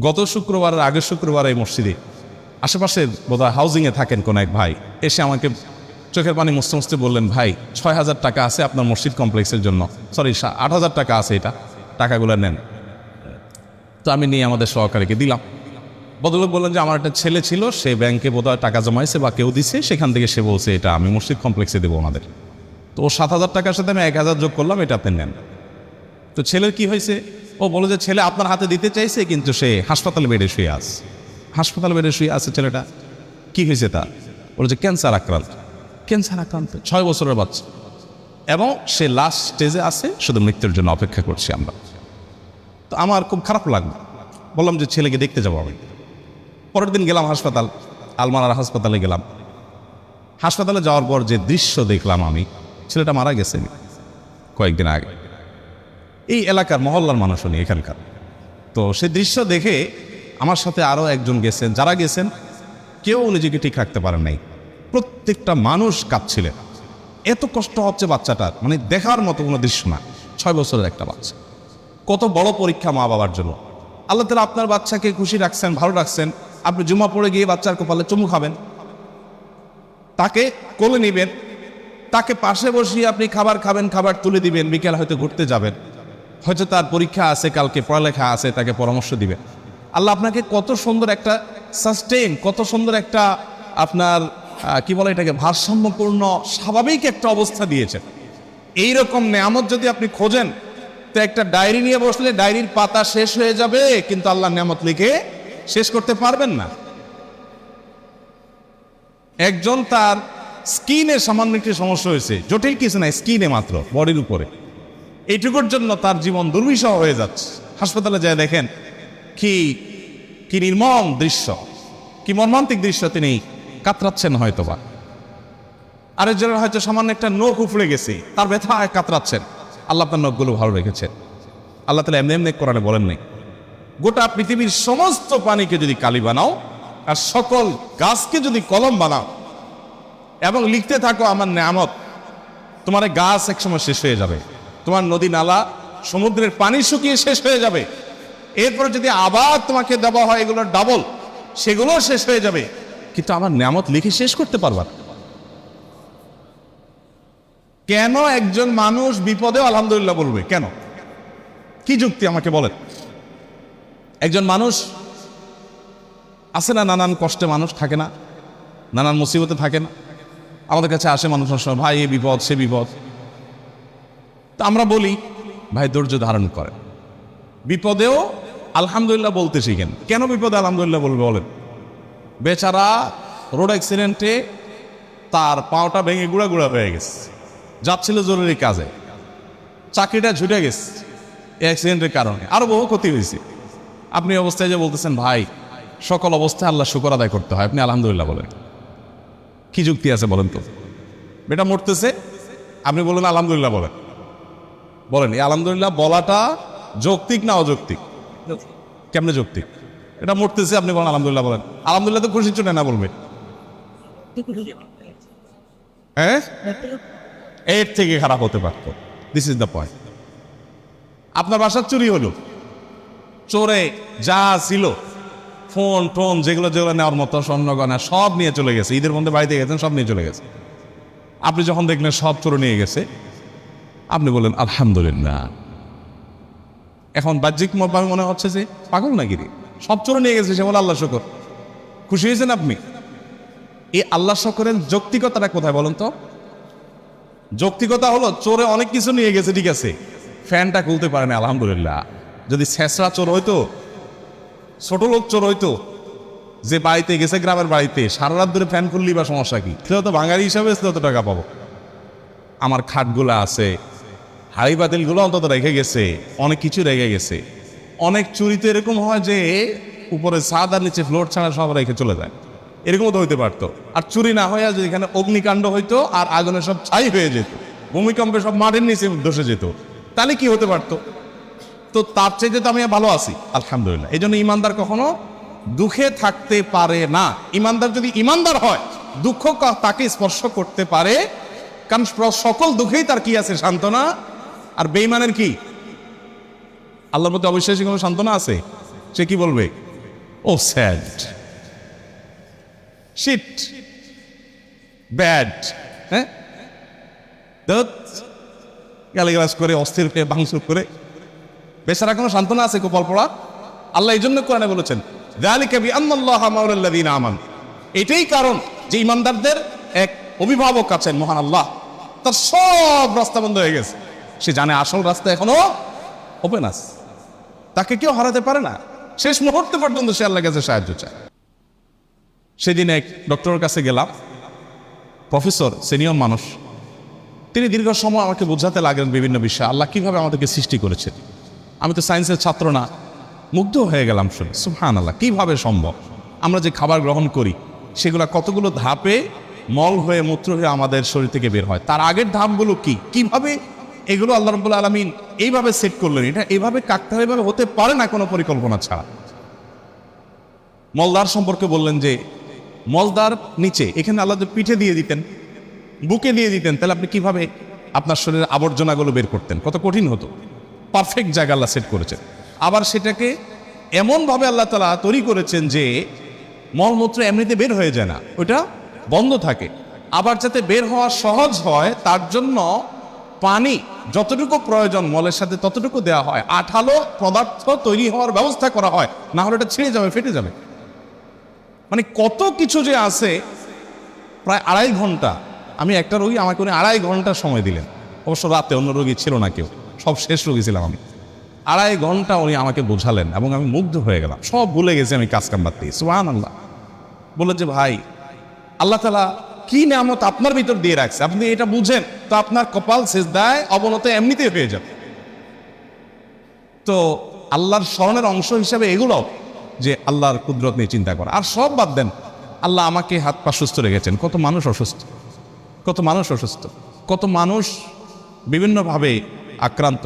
গত শুক্রবারের আগের শুক্রবার এই মসজিদে আশেপাশে বোধহয় হাউজিংয়ে থাকেন কোন এক ভাই এসে আমাকে চোখের পানি মুছতে মুছতে বললেন, ভাই ৬,০০০ টাকা আছে আপনার মসজিদ কমপ্লেক্সের জন্য, সরি ৮,০০০ টাকা আছে, এটা টাকাগুলো নেন। তো আমি নিয়ে আমাদের সহকারীকে দিলাম। ভদ্রলোক বললেন যে আমার একটা ছেলে ছিল, সে ব্যাংকে বোধহয় টাকা জমাইছে বা কেউ দিছে, সেখান থেকে সে বলছে এটা আমি মসজিদ কমপ্লেক্সে দেবো ওনাদের। তো ও ৭,০০০ টাকার সাথে আমি ১,০০০ যোগ করলাম, এটা আপনি নেন। তো ছেলের কি হয়েছে? ও বলে যে ছেলে আপনার হাতে দিতে চাইছে, কিন্তু সে হাসপাতালে বেডে শুয়ে আছে। হাসপাতালে বেডে শুয়ে আছে ছেলেটা। কি হয়েছে তার? বলে যে ক্যান্সার আক্রান্ত। ৬ বছরের বাচ্চা, এবং সে লাস্ট স্টেজে আছে, শুধু মৃত্যুর জন্য অপেক্ষা করছি আমরা। তো আমার খুব খারাপ লাগলো, বললাম যে ছেলেকে দেখতে যাবো আমি। পরের দিন গেলাম হাসপাতাল, আলমারার হাসপাতালে গেলাম। হাসপাতালে যাওয়ার পর যে দৃশ্য দেখলাম আমি, ছেলেটা মারা গেছে কয়েকদিন আগে। এই এলাকার মহল্লার মানুষ উনি এখানকার। তো সেই দৃশ্য দেখে আমার সাথে আরও একজন গেছেন, যারা গেছেন কেউ নিজেকে ঠিক রাখতে পারেন নাই। প্রত্যেকটা মানুষ কাঁদছিলেন, এত কষ্ট হচ্ছে বাচ্চাটার, মানে দেখার মতো কোনো দৃশ্য না। ৬ বছরের একটা বাচ্চা, কত বড় পরীক্ষা মা বাবার জন্য। আল্লাহ তাআলা আপনার বাচ্চাকে খুশি রাখছেন, ভালো রাখছেন, আপনি জুমা পড়ে গিয়ে বাচ্চার কপালে চুমু খাবেন, তাকে কোলে নেবেন, তাকে পাশে বসিয়ে আপনি খাবার খাবেন, খাবার তুলে দিবেন, বিকেল হয়তো ঘুরতে যাবেন, হয়তো তার পরীক্ষা আছে, কালকে পড়ালেখা আছে, তাকে পরামর্শ দিবেন। আল্লাহ আপনাকে কত সুন্দর একটা সাস্টেইন, কত সুন্দর একটা আপনার কি বলে এটাকে, ভারসাম্যপূর্ণ স্বাভাবিক একটা অবস্থা দিয়েছেন। এইরকম নেয়ামত যদি আপনি খোঁজেন, তো একটা ডায়েরি নিয়ে বসলে ডায়েরির পাতা শেষ হয়ে যাবে, কিন্তু আল্লাহ নেয়ামত লিখে শেষ করতে পারবেন না। একজন তার স্কিনে সামান্য একটি সমস্যা হয়েছে, জটিল কিছু নাই, স্কিনে মাত্র, বডির উপরে, এইটুকুর জন্য তার জীবন দুর্বিষহ হয়ে যাচ্ছে। হাসপাতালে যায় দেখেন কি কি নির্মম দৃশ্য, কি মর্মান্তিক দৃশ্য, তিনি কাতরাচ্ছেন হয়তোবা। আরেকজনের হয়তো সামান্য একটা নখ উফড়ে গেছে, তার ব্যথায় কাতরাচ্ছেন। আল্লাহ আপনার নখগুলো ভালো রেখেছেন। আল্লাহ তাআলা এমনি এমনি কোরআনে বলেন নাই, গোটা পৃথিবীর সমস্ত পানিকে যদি কালি বানাও আর সকল গাছকে যদি কলম বানাও এবং লিখতে থাকো আমার নেয়ামত, তোমার গাছ একসময় শেষ হয়ে যাবে, তোমার নদী নালা সমুদ্রের পানি শুকিয়ে শেষ হয়ে যাবে, এরপরে যদি আবার তোমাকে দেওয়া হয় এগুলোর ডাবল, সেগুলো শেষ হয়ে যাবে, কিন্তু আমার নেয়ামত লিখে শেষ করতে পারবা না। কেন একজন মানুষ বিপদেও আলহামদুলিল্লাহ বলবে? কেন? কি যুক্তি আমাকে বলেন। একজন মানুষ আছে না, নানান কষ্টে মানুষ থাকে না, নানান মুসিবতে থাকে না, আমাদের কাছে আসে মানুষ, ভাই এ বিপদ সে বিপদ। তা আমরা বলি ভাই ধৈর্য ধারণ করেন, বিপদেও আলহামদুলিল্লাহ বলতে শিখেন। কেন বিপদে আলহামদুলিল্লাহ বলবে বলেন? বেচারা রোড অ্যাক্সিডেন্টে তার পাওটা ভেঙে গুঁড়া গুঁড়া হয়ে গেছে, যাচ্ছিল জরুরি কাজে, চাকরিটা ছুটে গেছে এই অ্যাক্সিডেন্টের কারণে, আরো বহু ক্ষতি হয়েছে। আপনি অবস্থায় যে বলতেছেন ভাই সকল অবস্থায় আল্লাহ শুকর আদায় করতে হয়, আপনি আলহামদুলিল্লাহ বলেন, কি যুক্তি আছে বলেন তো? বেটা মরতেছে, আপনি বলেন আলহামদুলিল্লাহ বলেন, বলেন এই আলহামদুলিল্লাহ বলাটা যৌক্তিক না অযৌক্তিক? কেমনে যৌক্তিক? এটা মরতেছে, আপনি বলেন আলহামদুলিল্লাহ বলেন, আলহামদুলিল্লাহ তো খুশি চলে না বলবে, হ্যাঁ? এর থেকে খারাপ হতে পারত। This is the point. আপনার বাসার চুরি হলো, চোরে যা ছিল ফোন টোন যেগুলো যেগুলো নেওয়ার মতো স্বর্ণ গয়না সব নিয়ে চলে গেছে, ঈদের মধ্যে বাড়িতে গেছেন সব নিয়ে চলে গেছে। আপনি যখন দেখলেন সব চোর নিয়ে গেছে, আপনি বললেন আলহামদুলিল্লাহ। এখন বাহ্যিক মনে হচ্ছে যে পাগল নাকি রে, সব চোর নিয়ে গেছে, সে বলে আল্লাহ শুকর। খুশি হয়েছেন আপনি? এই আল্লাহ শুকরের যৌক্তিকতাটা কোথায় বলুন তো? যৌক্তিকতা হলো চোরে অনেক কিছু নিয়ে গেছে, ঠিক আছে, ফ্যানটা খুলতে পারে না আলহামদুলিল্লাহ। যদি ছেঁচড়া চোর হইতো, ছোট লোক চোর হইতো, যে বাড়িতে গেছে গ্রামের বাড়িতে সারা রাত ধরে ফ্যান খুললি বা সমস্যা কি, সেটা তো বাঙালি হিসাবে তত টাকা পাবো। আমার খাটগুলো আছে, হাড়ি বাতিলগুলো অন্তত রেখে গেছে, অনেক কিছু রেখে গেছে। অনেক চুরিতে এরকম হয় যে উপরে ছাদ আর নিচে ফ্লোর ছাড়া সব রেখে চলে যায়, এরকমও তো হইতে পারতো। আর চুরি না হয়ে যদি এখানে অগ্নিকাণ্ড হইতো আর আগুনে সব ছাই হয়ে যেত, ভূমিকম্পে সব মাটির নিচে ধসে যেত, তাহলে কি হতে পারতো? তো তার চাইতে তো আমি ভালো আছি আলহামদুলিল্লাহ। এই জন্য ইমানদার কখনো দুঃখে থাকতে পারে না। ইমানদার যদি ইমানদার হয়, দুঃখ তাকে স্পর্শ করতে পারে, কারণ সকল দুঃখেই তার কি আছে? সান্ত্বনা। আর বেঈমানের কি? আল্লাহর প্রতি অবিশ্বাসী কোনো সান্ত্বনা আছে? সে কি বলবে? ও স্যাড, শিট, ব্যাড, হ্যাঁ, গালিগালাজ করে অস্থির হয়ে ভাঙচুর করে বেচারা কোনো সান্ত্বনা আছে কপাল পড়া? আল্লাহ এই জন্য কোরআনে বলেছেন যালিকা বিআন্নাল্লাহা মাওলাল্লাযীনা আমানু, এটাই কারণ যে ইমানদারদের এক অভিভাবক আছেন মহান আল্লাহ, তার সব রাস্তা বন্ধ হয়ে গেছে, সে জানে আসল রাস্তা এখনো ওপেন আছে, তাকে কেউ হারাতে পারে না, শেষ মুহূর্তে পর্যন্ত সে আল্লাহর কাছে সাহায্য চায়। সেদিন এক ডক্টরের কাছে গেলাম, প্রফেসর, সিনিয়র মানুষ, তিনি দীর্ঘ সময় আমাকে বোঝাতে লাগলেন বিভিন্ন বিষয়, আল্লাহ কিভাবে আমাদেরকে সৃষ্টি করেছেন। আমি তো সায়েন্সের ছাত্র না, মুগ্ধ হয়ে গেলাম শুনে, সুবহানাল্লাহ, কিভাবে সম্ভব আমরা যে খাবার গ্রহণ করি সেগুলো কতগুলো ধাপে মল হয়ে মূত্র হয়ে আমাদের শরীর থেকে বের হয়, তার আগের ধাপগুলো কি, কিভাবে এগুলো আল্লাহ রাব্বুল আলামিন এইভাবে সেট করলেন, এটা এইভাবে কাকতালীয়ভাবে হতে পারে না কোনো পরিকল্পনা ছাড়া। মলদার সম্পর্কে বললেন যে মলদার নিচে এখানে আল্লাহ যদি পিঠে দিয়ে দিতেন, বুকে দিয়ে দিতেন, তাহলে আপনি কিভাবে আপনার শরীরের আবর্জনাগুলো বের করতেন, কত কঠিন হতো। পারফেক্ট জায়গা আল্লাহ সেট করেছেন। আবার সেটাকে এমনভাবে আল্লাহ তাআলা তৈরি করেছেন যে মলমূত্র এমনিতে বের হয়ে যায় না, ওটা বন্ধ থাকে। আবার যাতে বের হওয়া সহজ হয় তার জন্য পানি যতটুকু প্রয়োজন মলের সাথে ততটুকু দেওয়া হয়, আঠালো পদার্থ তৈরি হওয়ার ব্যবস্থা করা হয়, না হলে এটা ছিঁড়ে যাবে, ফেটে যাবে। মানে কত কিছু যে আছে। প্রায় 2.5 ঘন্টা, আমি একটা রোগী আমাকে উনি 2.5 ঘন্টা সময় দিলেন, অবশ্য রাতে অন্য রোগী ছিল না কেউ, সব শেষ রোগী ছিলাম আমি। 2.5 ঘন্টা উনি আমাকে বোঝালেন এবং আমি মুগ্ধ হয়ে গেলাম, সব ভুলে গেছি আমি কাজ কাম বাদ দিয়ে। সুবহানাল্লাহ। বললেন যে ভাই, আল্লাহ তাআলা কি নিয়ামত আপনার ভিতর দিয়ে রাখছে, আপনি এটা বুঝেন তো আপনার কপাল সিজদায় অবনত এমনিতেই হয়ে যাবে। তো আল্লাহর স্মরণের অংশ হিসাবে এগুলো যে আল্লাহর কুদরত নিয়ে চিন্তা করা। আর সব বাদ দেন, আল্লাহ আমাকে হাত পা সুস্থ রেখেছেন, কত মানুষ অসুস্থ, কত মানুষ অসুস্থ, কত মানুষ বিভিন্নভাবে আক্রান্ত।